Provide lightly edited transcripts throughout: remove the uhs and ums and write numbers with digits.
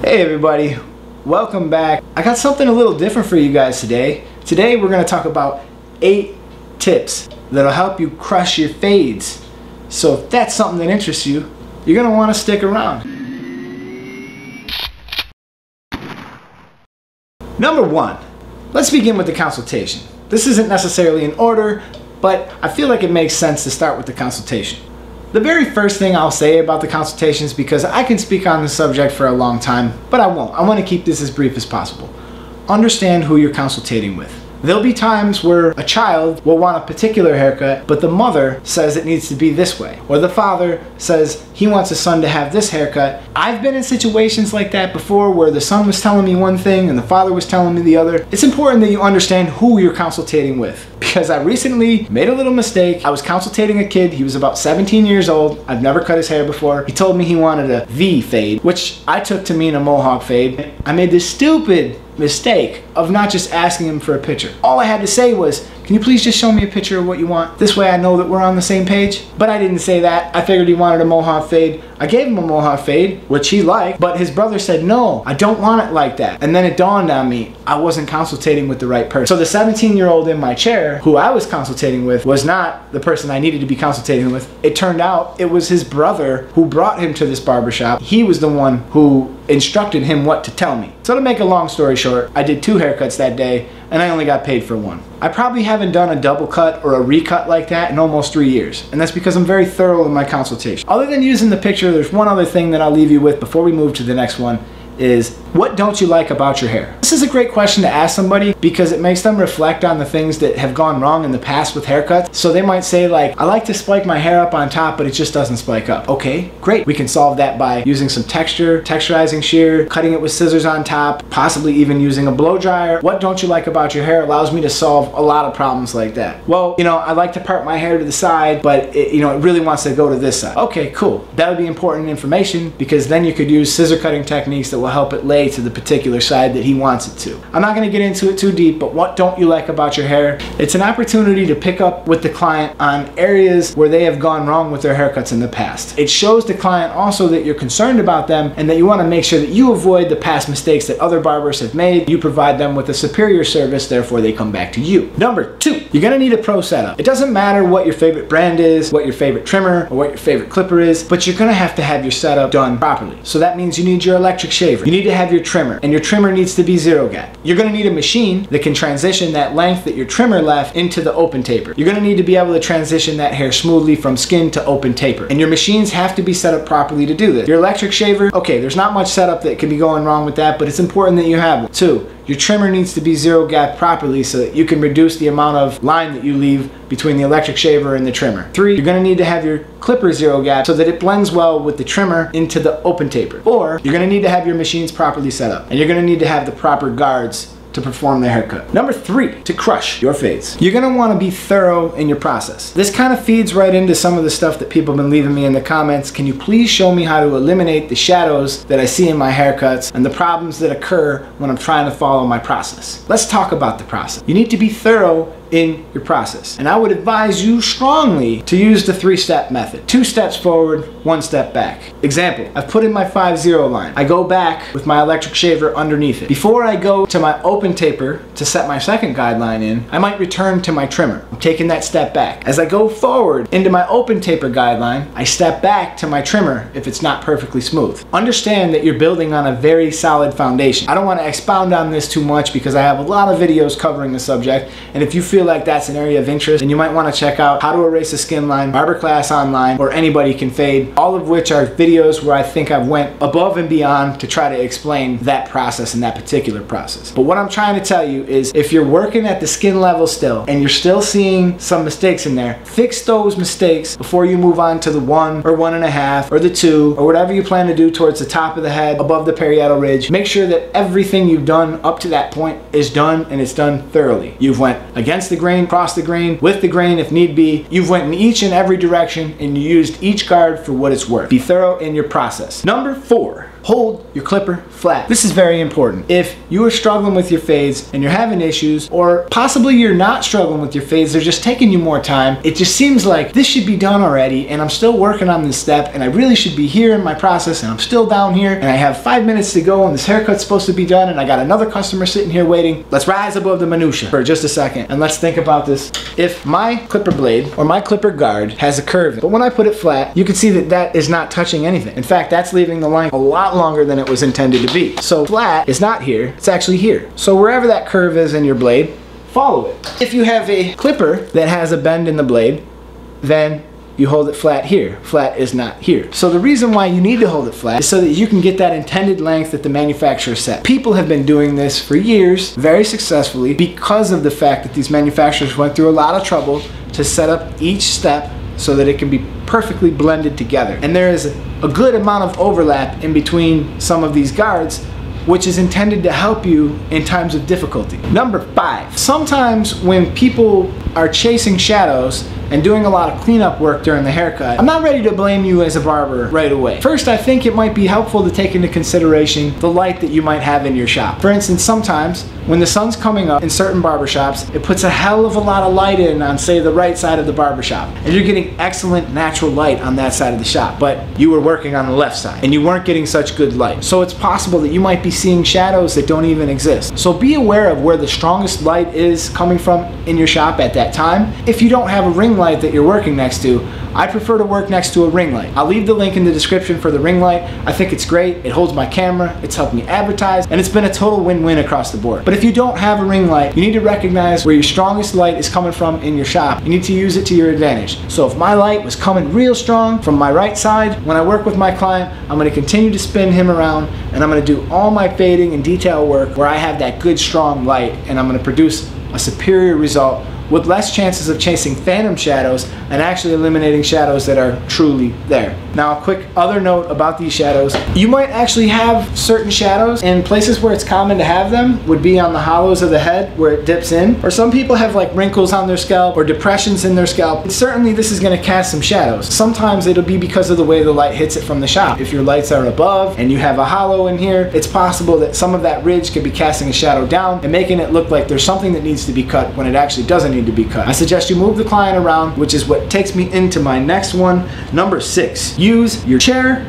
Hey everybody, welcome back. I got something a little different for you guys today. Today we're going to talk about 8 tips that'll help you crush your fades. So if that's something that interests you, you're going to want to stick around. Number 1, let's begin with the consultation. This isn't necessarily in order, but I feel like it makes sense to start with the consultation. The very first thing I'll say about the consultations, because I can speak on the subject for a long time, but I won't. I want to keep this as brief as possible. Understand who you're consultating with. There'll be times where a child will want a particular haircut, but the mother says it needs to be this way. Or the father says he wants his son to have this haircut. I've been in situations like that before where the son was telling me one thing and the father was telling me the other. It's important that you understand who you're consultating with. Because I recently made a little mistake. I was consultating a kid. He was about 17 years old. I've never cut his hair before. He told me he wanted a V fade, which I took to mean a mohawk fade. I made this stupid mistake of not just asking him for a picture. All I had to say was, can you please just show me a picture of what you want? This way I know that we're on the same page. But I didn't say that. I figured he wanted a mohawk fade. I gave him a mohawk fade, which he liked, but his brother said, no, I don't want it like that. And then it dawned on me, I wasn't consultating with the right person. So the 17-year-old in my chair, who I was consultating with, was not the person I needed to be consultating with. It turned out it was his brother who brought him to this barbershop. He was the one who instructed him what to tell me. So to make a long story short, I did 2 haircuts that day, and I only got paid for 1. I probably haven't done a double cut or a recut like that in almost 3 years, and that's because I'm very thorough in my consultation. Other than using the picture, there's one other thing that I'll leave you with before we move to the next one, is what don't you like about your hair? This is a great question to ask somebody because it makes them reflect on the things that have gone wrong in the past with haircuts. So they might say like, I like to spike my hair up on top, but it just doesn't spike up. Okay, great. We can solve that by using some texturizing shear, cutting it with scissors on top, possibly even using a blow dryer. What don't you like about your hair allows me to solve a lot of problems like that. Well, I like to part my hair to the side, but it really wants to go to this side. Okay, cool. That would be important information because then you could use scissor cutting techniques that will help it lay to the particular side that he wants it to. I'm not going to get into it too deep, but what don't you like about your hair? It's an opportunity to pick up with the client on areas where they have gone wrong with their haircuts in the past. It shows the client also that you're concerned about them and that you want to make sure that you avoid the past mistakes that other barbers have made. You provide them with a superior service, therefore they come back to you. Number 2, you're going to need a pro setup. It doesn't matter what your favorite brand is, what your favorite trimmer, or what your favorite clipper is, but you're going to have your setup done properly. So that means you need your electric shaver. You need to have your trimmer, and your trimmer needs to be 0 gap. You're going to need a machine that can transition that length that your trimmer left into the open taper. You're going to need to be able to transition that hair smoothly from skin to open taper. And your machines have to be set up properly to do this. Your electric shaver, okay, there's not much setup that could be going wrong with that, but it's important that you have one. 2, your trimmer needs to be 0 gap properly so that you can reduce the amount of line that you leave between the electric shaver and the trimmer. 3, you're going to need to have your clipper 0 gap so that it blends well with the trimmer into the open taper. 4, you're going to need to have your machines properly set up. And you're going to need to have the proper guards to perform the haircut. Number 3, to crush your fades. You're going to want to be thorough in your process. This kind of feeds right into some of the stuff that people have been leaving me in the comments. Can you please show me how to eliminate the shadows that I see in my haircuts and the problems that occur when I'm trying to follow my process? Let's talk about the process. You need to be thorough in your process. And I would advise you strongly to use the 3-step method. 2 steps forward, 1 step back. Example, I've put in my 5-0 line. I go back with my electric shaver underneath it. Before I go to my open taper to set my second guideline in, I might return to my trimmer. I'm taking that step back. As I go forward into my open taper guideline, I step back to my trimmer if it's not perfectly smooth. Understand that you're building on a very solid foundation. I don't want to expound on this too much because I have a lot of videos covering the subject, and if you feel like that's an area of interest, then you might want to check out How to Erase a Skin Line, Barber Class Online, or Anybody Can Fade, all of which are videos where I think I've went above and beyond to try to explain that process and that particular process. But what I'm trying to tell you is if you're working at the skin level still and you're still seeing some mistakes in there, fix those mistakes before you move on to the 1 or 1.5 or the 2 or whatever you plan to do towards the top of the head above the parietal ridge. Make sure that everything you've done up to that point is done and it's done thoroughly. You've went against the grain, cross the grain, with the grain if need be. You've went in each and every direction and you used each guard for what it's worth. Be thorough in your process. Number 4, hold your clipper flat. This is very important. If you are struggling with your fades and you're having issues, or possibly you're not struggling with your fades, they're just taking you more time, it just seems like this should be done already and I'm still working on this step and I really should be here in my process and I'm still down here and I have 5 minutes to go and this haircut's supposed to be done and I got another customer sitting here waiting. Let's rise above the minutia for just a second and let's think about this. If my clipper blade or my clipper guard has a curve, but when I put it flat, you can see that that is not touching anything. In fact, that's leaving the line a lot longer than it was intended to be. So flat is not here, it's actually here. So wherever that curve is in your blade, follow it. If you have a clipper that has a bend in the blade, then you hold it flat here. Flat is not here. So the reason why you need to hold it flat is so that you can get that intended length that the manufacturer set. People have been doing this for years, very successfully, because of the fact that these manufacturers went through a lot of trouble to set up each step so that it can be perfectly blended together. And there is a good amount of overlap in between some of these guards, which is intended to help you in times of difficulty. Number 5, sometimes when people are chasing shadows and doing a lot of cleanup work during the haircut, I'm not ready to blame you as a barber right away. First, I think it might be helpful to take into consideration the light that you might have in your shop. For instance, sometimes when the sun's coming up in certain barbershops, it puts a hell of a lot of light in on, say, the right side of the barbershop. And you're getting excellent natural light on that side of the shop, but you were working on the left side and you weren't getting such good light. So it's possible that you might be seeing shadows that don't even exist. So be aware of where the strongest light is coming from in your shop at that time. If you don't have a ring light that you're working next to, I prefer to work next to a ring light. I'll leave the link in the description for the ring light. I think it's great. It holds my camera, it's helped me advertise, and it's been a total win-win across the board. But if you don't have a ring light, you need to recognize where your strongest light is coming from in your shop. You need to use it to your advantage. So if my light was coming real strong from my right side, when I work with my client, I'm gonna continue to spin him around and I'm gonna do all my fading and detail work where I have that good strong light, and I'm gonna produce a superior result with less chances of chasing phantom shadows and actually eliminating shadows that are truly there. Now, a quick other note about these shadows. You might actually have certain shadows, and places where it's common to have them would be on the hollows of the head where it dips in, or some people have like wrinkles on their scalp or depressions in their scalp. And certainly this is going to cast some shadows. Sometimes it'll be because of the way the light hits it from the shop. If your lights are above and you have a hollow in here, it's possible that some of that ridge could be casting a shadow down and making it look like there's something that needs to be cut when it actually doesn't need to be cut. I suggest you move the client around, which is what takes me into my next one. Number 6, use your chair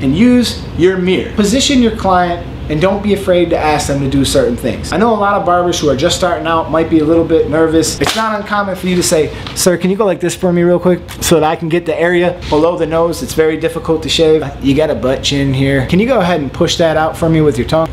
and use your mirror. Position your client and don't be afraid to ask them to do certain things. I know a lot of barbers who are just starting out might be a little bit nervous. It's not uncommon for you to say, sir, can you go like this for me real quick so that I can get the area below the nose? It's very difficult to shave. You got a butt chin here. Can you go ahead and push that out for me with your tongue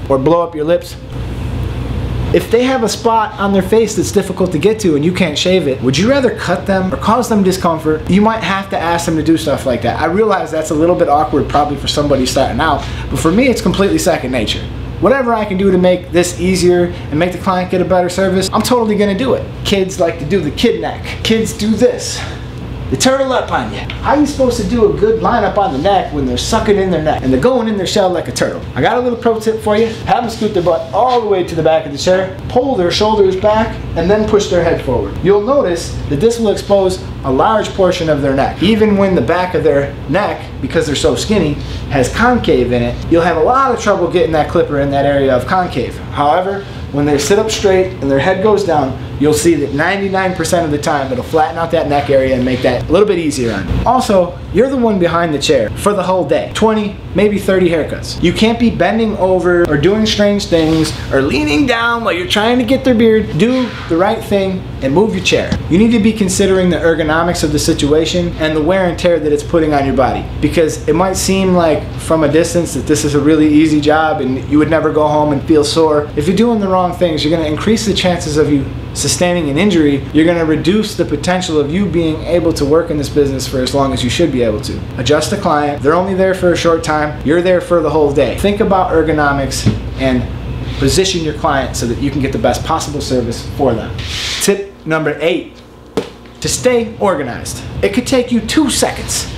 or blow up your lips? If they have a spot on their face that's difficult to get to and you can't shave it, would you rather cut them or cause them discomfort? You might have to ask them to do stuff like that. I realize that's a little bit awkward probably for somebody starting out, but for me it's completely second nature. Whatever I can do to make this easier and make the client get a better service, I'm totally gonna do it. Kids like to do the kid neck. Kids do this. They turtle up on you. How are you supposed to do a good lineup on the neck when they're sucking in their neck and they're going in their shell like a turtle? I got a little pro tip for you. Have them scoot their butt all the way to the back of the chair, pull their shoulders back, and then push their head forward. You'll notice that this will expose a large portion of their neck. Even when the back of their neck, because they're so skinny, has concave in it, you'll have a lot of trouble getting that clipper in that area of concave. However, when they sit up straight and their head goes down, you'll see that 99% of the time it'll flatten out that neck area and make that a little bit easier on you. Also, you're the one behind the chair for the whole day. 20, maybe 30 haircuts. You can't be bending over or doing strange things or leaning down while you're trying to get their beard. Do the right thing and move your chair. You need to be considering the ergonomics of the situation and the wear and tear that it's putting on your body, because it might seem like from a distance that this is a really easy job and you would never go home and feel sore. If you're doing the wrong things, you're going to increase the chances of you sustaining an injury. You're going to reduce the potential of you being able to work in this business for as long as you should be able to. Adjust the client. They're only there for a short time. You're there for the whole day. Think about ergonomics and position your client so that you can get the best possible service for them. Tip number 8, to stay organized. It could take you 2 seconds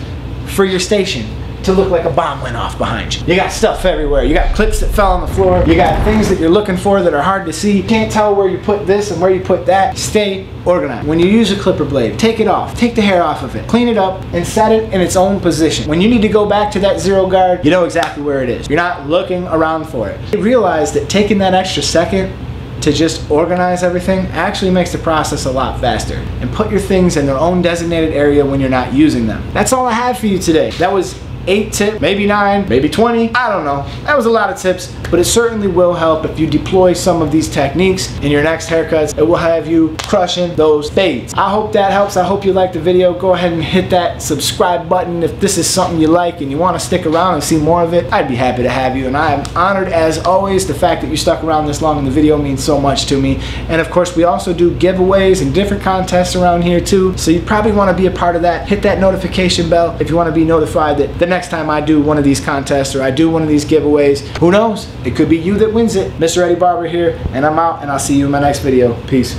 for your station to look like a bomb went off behind you. You got stuff everywhere. You got clips that fell on the floor. You got things that you're looking for that are hard to see. You can't tell where you put this and where you put that. Stay organized. When you use a clipper blade, take it off. Take the hair off of it. Clean it up and set it in its own position. When you need to go back to that zero guard, you know exactly where it is. You're not looking around for it. You realize that taking that extra second to just organize everything actually makes the process a lot faster. And put your things in their own designated area when you're not using them. That's all I have for you today. That was 8 tips, maybe 9, maybe 20, I don't know. That was a lot of tips, but it certainly will help if you deploy some of these techniques in your next haircuts. It will have you crushing those fades. I hope that helps. I hope you liked the video. Go ahead and hit that subscribe button if this is something you like and you want to stick around and see more of it. I'd be happy to have you, and I am honored as always. The fact that you stuck around this long in the video means so much to me. And of course, we also do giveaways and different contests around here too, so you probably want to be a part of that. Hit that notification bell if you want to be notified that the next time I do one of these contests or I do one of these giveaways, who knows, it could be you that wins it. Mr. Eddie Barber here, and I'm out, and I'll see you in my next video. Peace.